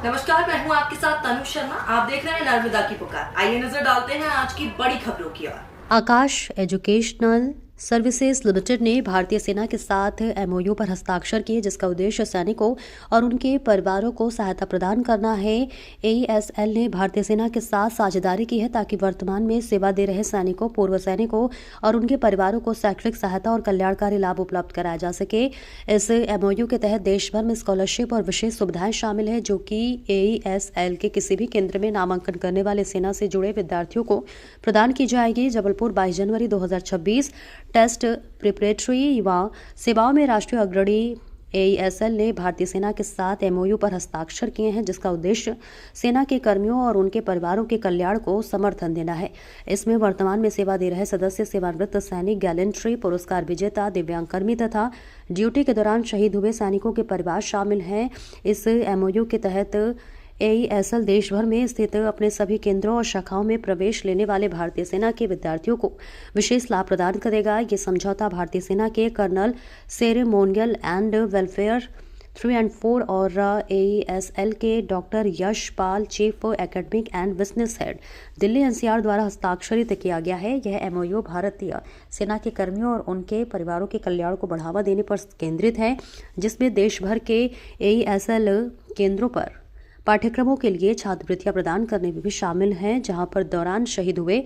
नमस्कार, मैं हूं आपके साथ तनु शर्मा। आप देख रहे हैं नर्मदा की पुकार। आइए नजर डालते हैं आज की बड़ी खबरों की ओर। आकाश एजुकेशनल सर्विसेज लिमिटेड ने भारतीय सेना के साथ एमओयू पर हस्ताक्षर किए, जिसका उद्देश्य सैनिकों और उनके परिवारों को सहायता प्रदान करना है। एईएसएल ने भारतीय सेना के साथ साझेदारी की है ताकि वर्तमान में सेवा दे रहे सैनिकों, पूर्व सैनिकों और उनके परिवारों को शैक्षणिक सहायता और कल्याणकारी लाभ उपलब्ध कराया जा सके। इस एमओयू के तहत देश भर में स्कॉलरशिप और विशेष सुविधाएं शामिल है, जो कि एईएसएल के किसी भी केंद्र में नामांकन करने वाले सेना से जुड़े विद्यार्थियों को प्रदान की जाएगी। जबलपुर 22 जनवरी 2026 टेस्ट प्रिपरेटरी युवा सेवाओं में राष्ट्रीय अग्रणी एईएसएल ने भारतीय सेना के साथ एमओयू पर हस्ताक्षर किए हैं, जिसका उद्देश्य सेना के कर्मियों और उनके परिवारों के कल्याण को समर्थन देना है। इसमें वर्तमान में सेवा दे रहे सदस्य, सेवानिवृत्त सैनिक, गैलेंट्री पुरस्कार विजेता, दिव्यांग कर्मी तथा ड्यूटी के दौरान शहीद हुए सैनिकों के परिवार शामिल हैं। इस एमओयू के तहत एईएसएल देश भर में स्थित अपने सभी केंद्रों और शाखाओं में प्रवेश लेने वाले भारतीय सेना के विद्यार्थियों को विशेष लाभ प्रदान करेगा। ये समझौता भारतीय सेना के कर्नल सेरेमोनियल एंड वेलफेयर 3 और 4 और एईएसएल के doctor Yash Pal, chief academic and business head, Delhi NCR द्वारा हस्ताक्षरित किया गया है। यह एमओयू भारतीय सेना के कर्मियों और उनके परिवारों के कल्याण को बढ़ावा देने पर केंद्रित है, जिसमें देश भर के एईएसएल केंद्रों पर पाठ्यक्रमों के लिए छात्रवृत्तियां प्रदान करने में भी शामिल हैं, जहां पर दौरान शहीद हुए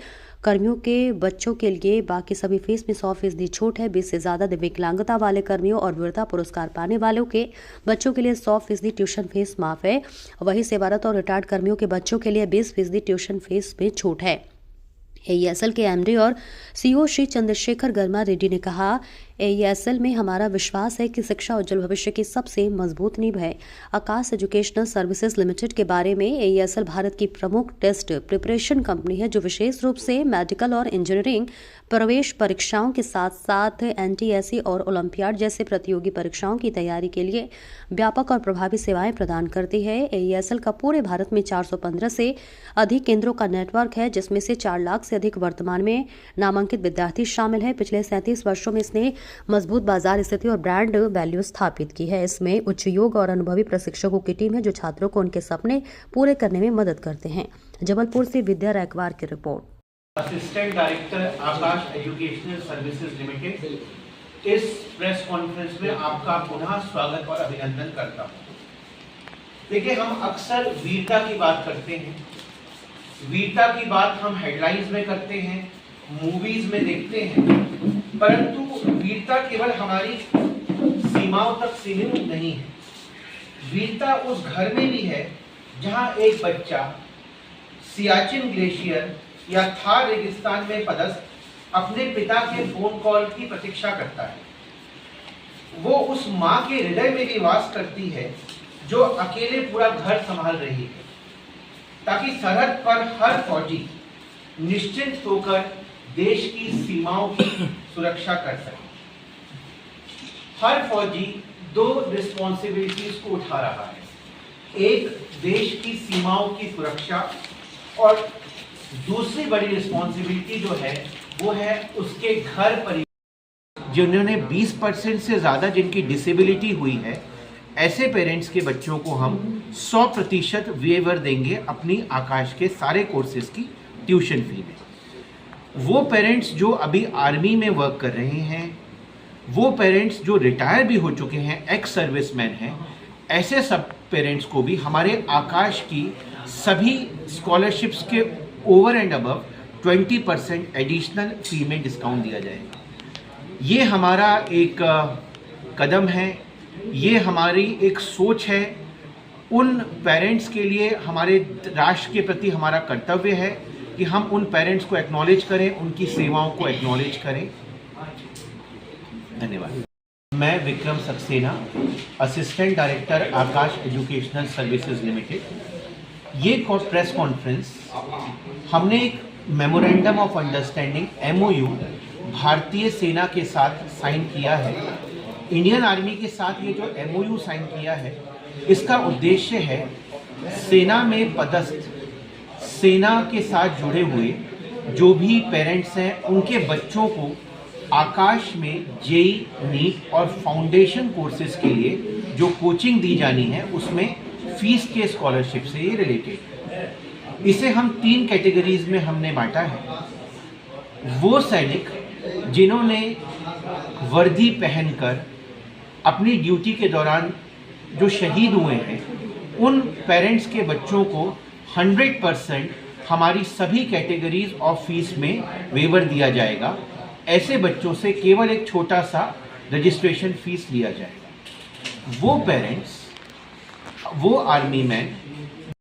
कर्मियों के बच्चों के लिए बाकी सभी फीस में 100% छूट है। 20 से ज़्यादा विकलांगता वाले कर्मियों और वीरता पुरस्कार पाने वालों के बच्चों के लिए 100% ट्यूशन फीस माफ है। वहीं सेवारत और रिटायर्ड कर्मियों के बच्चों के लिए 20% ट्यूशन फीस में छूट है। एईएसएल के एमडी और सीईओ श्री चंद्रशेखर गर्मा रेड्डी ने कहा, एईएसएल में हमारा विश्वास है कि शिक्षा उज्जवल भविष्य की सबसे मजबूत नींव है। आकाश एजुकेशनल सर्विसेज लिमिटेड के बारे में, एईएसएल भारत की प्रमुख टेस्ट प्रिपरेशन कंपनी है, जो विशेष रूप से मेडिकल और इंजीनियरिंग प्रवेश परीक्षाओं के साथ साथ एनटीएससी और ओलंपियाड जैसे प्रतियोगी परीक्षाओं की तैयारी के लिए व्यापक और प्रभावी सेवाएं प्रदान करती है। एईएसएल का पूरे भारत में 415 से अधिक केंद्रों का नेटवर्क है, जिसमें से 4 लाख से अधिक वर्तमान में नामांकित विद्यार्थी शामिल हैं। पिछले 37 वर्षों में इसने मजबूत बाजार स्थिति और ब्रांड वैल्यू स्थापित की है। इसमें उच्च योग्य और अनुभवी प्रशिक्षकों की टीम है, जो छात्रों को उनके सपने पूरे करने में मदद करते हैं। जबलपुर से विद्या रैकवार की रिपोर्ट। असिस्टेंट डायरेक्टर आकाश एजुकेशनल सर्विसेज लिमिटेड इस प्रेस कॉन्फ्रेंस में आपका पुनः स्वागत और अभिनंदन करता हूं। देखिए, हम अक्सर वीरता की बात करते हैं। वीरता की बात हम हेडलाइंस में करते हैं, मूवीज में देखते हैं, परंतु वीरता केवल हमारी सीमाओं तक सीमित नहीं है। वीरता उस घर में भी है जहां एक बच्चा सियाचिन ग्लेशियर या थार रेगिस्तान में पदस्थ अपने पिता के फोन कॉल की प्रतीक्षा करता है। वो उस माँ के हृदय में भी वास करती है, जो अकेले पूरा घर संभाल रही है, ताकि सरहद पर हर फौजी निश्चिंत होकर देश की सीमाओं की सुरक्षा कर सके। हर फौजी 2 रिस्पॉन्सिबिलिटीज को उठा रहा है, एक देश की सीमाओं की सुरक्षा और दूसरी बड़ी रिस्पॉन्सिबिलिटी जो है वो है उसके घर परिवार। जिन्होंने 20% से ज़्यादा जिनकी डिसेबिलिटी हुई है, ऐसे पेरेंट्स के बच्चों को हम 100% वेवर देंगे अपनी आकाश के सारे कोर्सेज की ट्यूशन फी में। वो पेरेंट्स जो अभी आर्मी में वर्क कर रहे हैं, वो पेरेंट्स जो रिटायर भी हो चुके हैं, एक्स सर्विसमैन हैं, ऐसे सब पेरेंट्स को भी हमारे आकाश की सभी स्कॉलरशिप्स के ओवर एंड अबव 20% एडिशनल फी में डिस्काउंट दिया जाएगा। ये हमारा एक कदम है, ये हमारी एक सोच है। उन पेरेंट्स के लिए हमारे राष्ट्र के प्रति हमारा कर्तव्य है कि हम उन पेरेंट्स को एक्नॉलेज करें, उनकी सेवाओं को एक्नॉलेज करें। धन्यवाद। मैं विक्रम सक्सेना, असिस्टेंट डायरेक्टर आकाश एजुकेशनल सर्विसेज लिमिटेड। ये प्रेस कॉन्फ्रेंस हमने एक मेमोरेंडम ऑफ अंडरस्टैंडिंग एमओयू भारतीय सेना के साथ साइन किया है। इंडियन आर्मी के साथ ये जो एमओयू साइन किया है, इसका उद्देश्य है सेना में पदस्थ, सेना के साथ जुड़े हुए जो भी पेरेंट्स हैं, उनके बच्चों को आकाश में जेईई, नीट और फाउंडेशन कोर्सेज के लिए जो कोचिंग दी जानी है, उसमें फीस के स्कॉलरशिप से ये रिलेटेड है। इसे हम 3 कैटेगरीज में हमने बांटा है। वो सैनिक जिन्होंने वर्दी पहनकर अपनी ड्यूटी के दौरान जो शहीद हुए हैं, उन पेरेंट्स के बच्चों को 100% हमारी सभी कैटेगरीज ऑफ फीस में वेवर दिया जाएगा। ऐसे बच्चों से केवल एक छोटा सा रजिस्ट्रेशन फीस लिया जाएगा। वो पेरेंट्स, वो आर्मी मैन